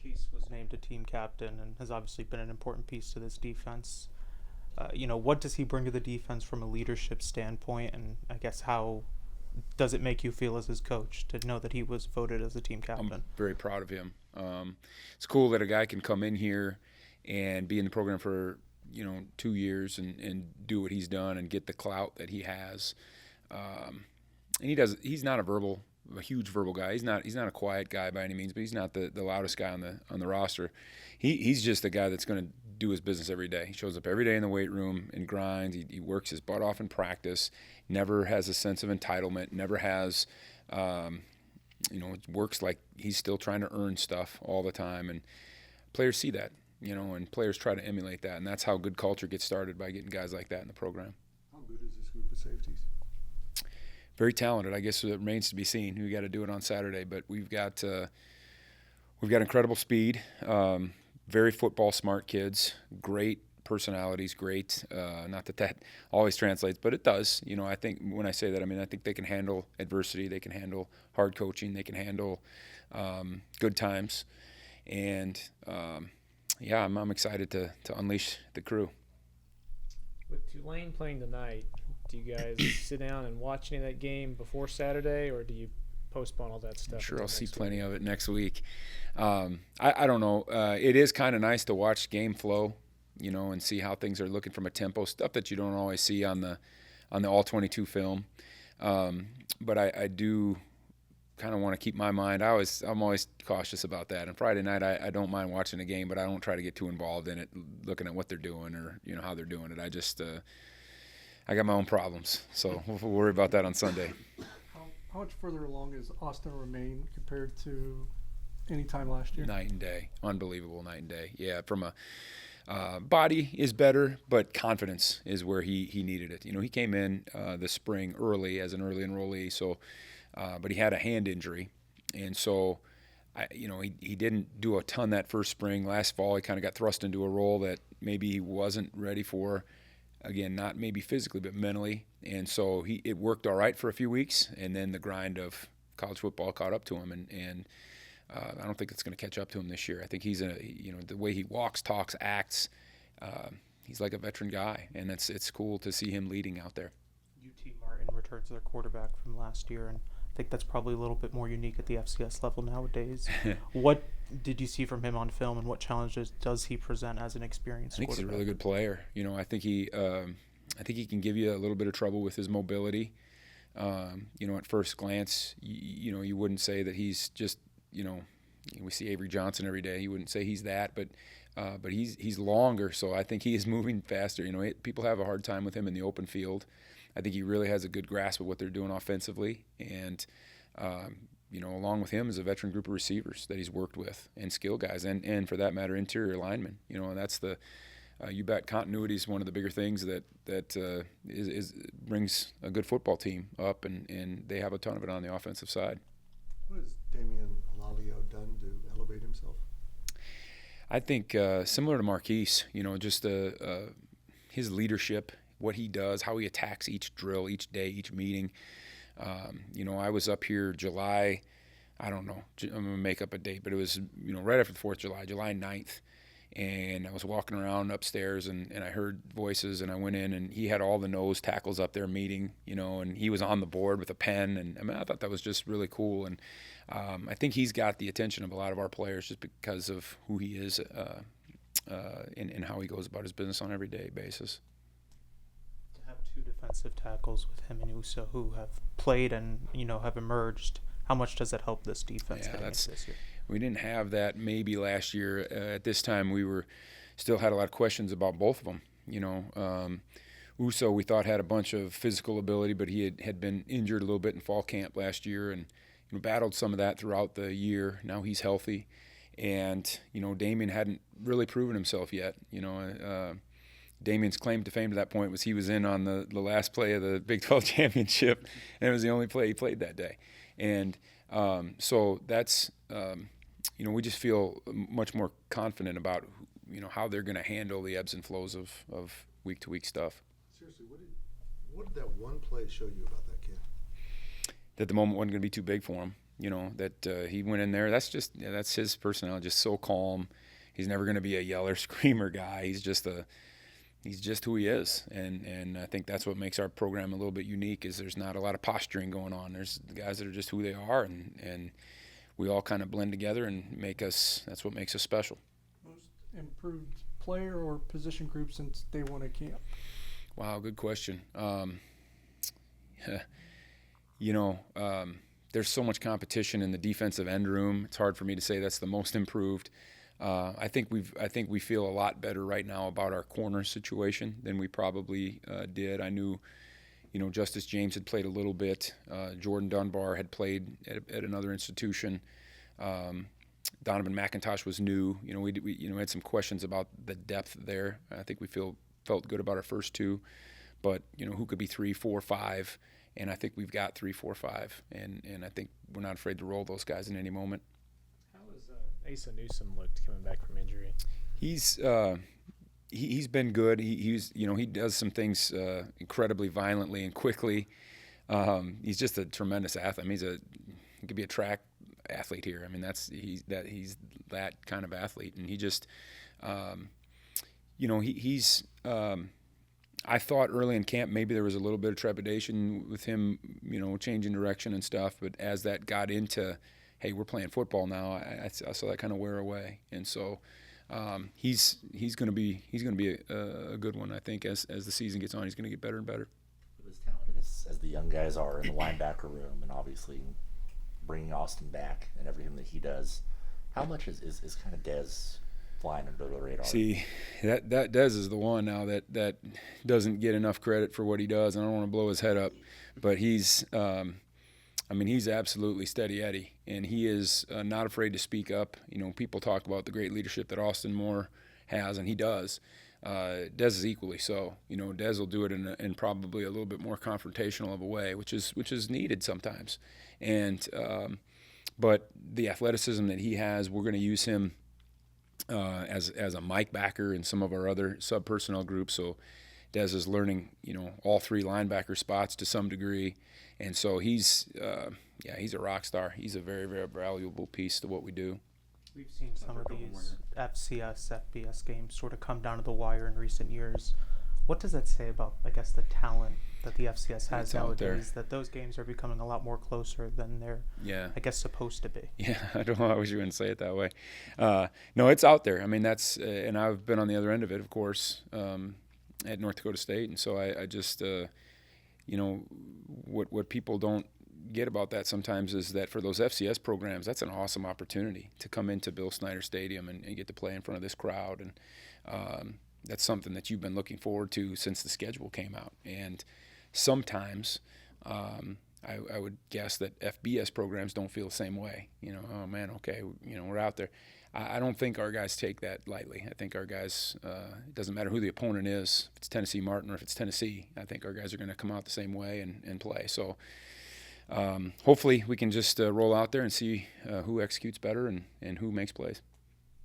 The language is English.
Marquise was named a team captain and has obviously been an important piece to this defense. What does he bring to the defense from a leadership standpoint, and I guess how does it make you feel as his coach to know that he was voted as a team captain? I'm very proud of him. It's cool that a guy can come in here and be in the program for 2 years and do what he's done and get the clout that he has. And he's not a huge verbal guy. He's not a quiet guy by any means, but he's not the loudest guy on the roster. He's just a guy that's going to do his business every day. He shows up every day in the weight room and grinds. He works his butt off in practice. Never has a sense of entitlement. Never has, works like he's still trying to earn stuff all the time. And players see that, and players try to emulate that. And that's how good culture gets started, by getting guys like that in the program. How good is this group of safeties? Very talented. I guess it remains to be seen. We got to do it on Saturday, but we've got incredible speed. Very football smart kids, great personalities, great. Not that always translates, but it does. I think when I say that, I think they can handle adversity, they can handle hard coaching, they can handle good times, and I'm excited to unleash the crew. With Tulane playing tonight, do you guys sit down and watch any of that game before Saturday, or do you postpone all that stuff? I'm sure I'll see plenty of it next week. I don't know. It is kind of nice to watch game flow, and see how things are looking from a tempo, stuff that you don't always see on the all-22 film. But I do kind of want to keep my mind. I'm always cautious about that. And Friday night, I don't mind watching a game, but I don't try to get too involved in it, looking at what they're doing or how they're doing it. I just I got my own problems, so we'll worry about that on Sunday. How much further along is Austin Remain compared to any time last year? Night and day. Unbelievable night and day. Yeah, from a body is better, but confidence is where he needed it. He came in this spring early as an early enrollee, so but he had a hand injury, and so he didn't do a ton that first spring. Last fall, he kind of got thrust into a role that maybe he wasn't ready for. Again, not maybe physically, but mentally. And so it worked all right for a few weeks, and then the grind of college football caught up to him, and I don't think it's going to catch up to him this year. I think he's the way he walks, talks, acts, he's like a veteran guy, and it's cool to see him leading out there. UT Martin returns their quarterback from last year, and I think that's probably a little bit more unique at the FCS level nowadays. What did you see from him on film, and what challenges does he present as an experienced quarterback? I think he's a really good player. I think he can give you a little bit of trouble with his mobility. At first glance, you wouldn't say that he's just, we see Avery Johnson every day. You wouldn't say he's that, but he's longer, so I think he is moving faster. People have a hard time with him in the open field. I think he really has a good grasp of what they're doing offensively, and along with him is a veteran group of receivers that he's worked with, and skill guys, and for that matter, interior linemen. And that's the you bet continuity is one of the bigger things that brings a good football team up, and they have a ton of it on the offensive side. What has Damian Alalio done to elevate himself? I think similar to Marquise, just his leadership, what he does, how he attacks each drill, each day, each meeting. I was up here July, I don't know, I'm going to make up a date, but it was, right after the 4th of July, July 9th. And I was walking around upstairs, and I heard voices, and I went in, and he had all the nose tackles up there meeting, and he was on the board with a pen. And I thought that was just really cool. And I think he's got the attention of a lot of our players just because of who he is and how he goes about his business on an everyday basis. To have two defensive tackles with him and Uso who have played and, have emerged, how much does that help this defense heading into this year? We didn't have that maybe last year. At this time, we still had a lot of questions about both of them. Uso, we thought, had a bunch of physical ability, but he had been injured a little bit in fall camp last year, and battled some of that throughout the year. Now he's healthy, and Damian hadn't really proven himself yet. Damian's claim to fame to that point was he was in on the last play of the Big 12 championship, and it was the only play he played that day. And so that's we just feel much more confident about how they're going to handle the ebbs and flows of week to week stuff. Seriously, what did that one play show you about that kid? That the moment wasn't going to be too big for him. that he went in there. That's his personality, just so calm. He's never going to be a yeller, screamer guy. He's just who he is, and I think that's what makes our program a little bit unique. Is there's not a lot of posturing going on. There's the guys that are just who they are, and we all kind of blend together and that's what makes us special. Most improved player or position group since day one at camp? Wow, good question. There's so much competition in the defensive end room. It's hard for me to say that's the most improved. I think we feel a lot better right now about our corner situation than we probably did. I knew, Justice James had played a little bit. Jordan Dunbar had played at another institution. Donovan McIntosh was new. We had some questions about the depth there. I think we felt good about our first two, but who could be 3, 4, 5, and I think we've got 3, 4, 5, and I think we're not afraid to roll those guys in any moment. How has Asa Newsome looked coming back from injury? He's been good. He does some things incredibly violently and quickly. He's just a tremendous athlete. I mean, he could be a track athlete here. I mean, he's that kind of athlete, and he just, he's. I thought early in camp maybe there was a little bit of trepidation with him, changing direction and stuff. But as that got into, hey, we're playing football now, I saw that kind of wear away, and so. He's going to be a good one. I think as the season gets on, he's going to get better and better. With as talented as the young guys are in the linebacker room, and obviously bringing Austin back and everything that he does, how much is kind of Dez flying under the radar? See, that Dez is the one now that doesn't get enough credit for what he does. I don't want to blow his head up, but he's absolutely steady Eddie, and he is not afraid to speak up. People talk about the great leadership that Austin Moore has, and he does. Dez is equally so. Dez will do it in probably a little bit more confrontational of a way, which is needed sometimes. And but the athleticism that he has, we're going to use him as a Mike backer in some of our other sub personnel groups. So Dez is learning, all 3 linebacker spots to some degree. And so he's a rock star. He's a very, very valuable piece to what we do. We've seen some of these FCS, FBS games sort of come down to the wire in recent years. What does that say about, I guess, the talent that the FCS has nowadays, that those games are becoming a lot more closer than they're, I guess, supposed to be? Yeah, I don't know. I wish you wouldn't say it that way. No, it's out there. I mean, that's and I've been on the other end of it, of course, at North Dakota State. And so I just, what people don't get about that sometimes is that for those FCS programs, that's an awesome opportunity to come into Bill Snyder Stadium and get to play in front of this crowd. And that's something that you've been looking forward to since the schedule came out. And sometimes I would guess that FBS programs don't feel the same way. Oh, man, okay, we're out there. I don't think our guys take that lightly. I think our guys, it doesn't matter who the opponent is, if it's Tennessee Martin or if it's Tennessee, I think our guys are going to come out the same way and play. So hopefully we can just roll out there and see who executes better and who makes plays.